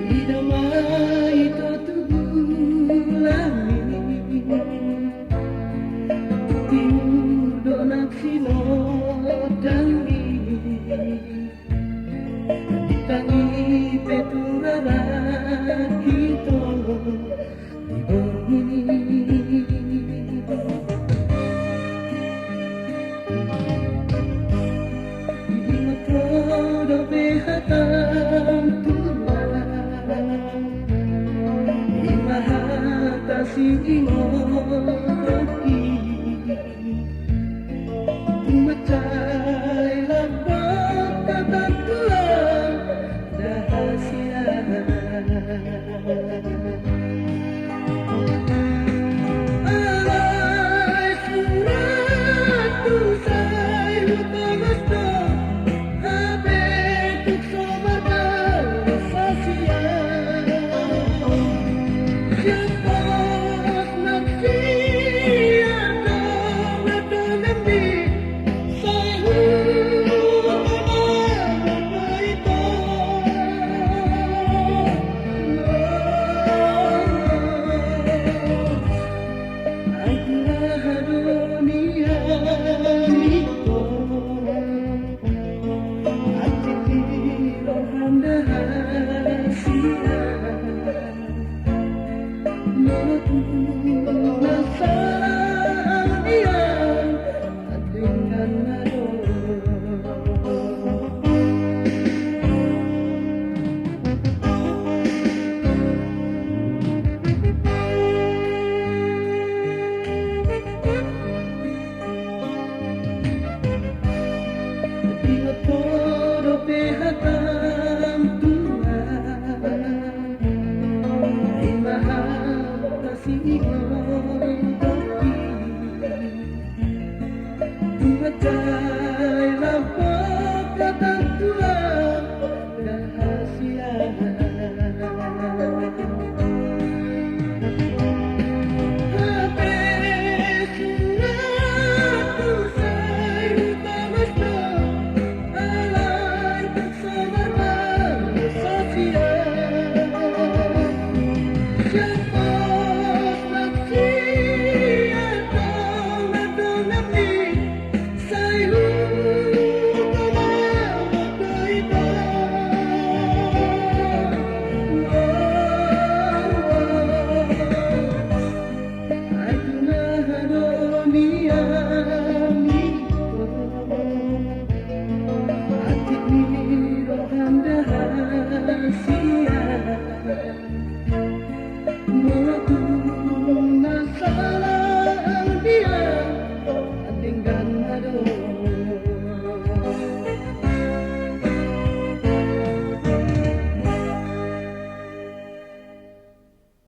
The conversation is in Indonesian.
Idamay tutugulamin Tinudo nagsinodami Ditangi peturara kito Dibongini Di matrodo behatang Imahatasimimoki Tumacay labang katatuan Dahasian Alay surat tusay Utamasto Habe tukso magal sa siyan Siyapos nagsiyan na natanami Sa'y humaman na ito Ay kurahado niya ito At sitirong handahan siya Nasaan iyan at tingnan na Di todo behatang tuan Ay mahal Sigurong kopi Tumatay labang katantuan Rahasiaan Habis surat tusay Utamasto Alay pagsamarman sa siyan Siyapos nagsiyan na natanami Sa'y humaman na ito Ay tunahado niya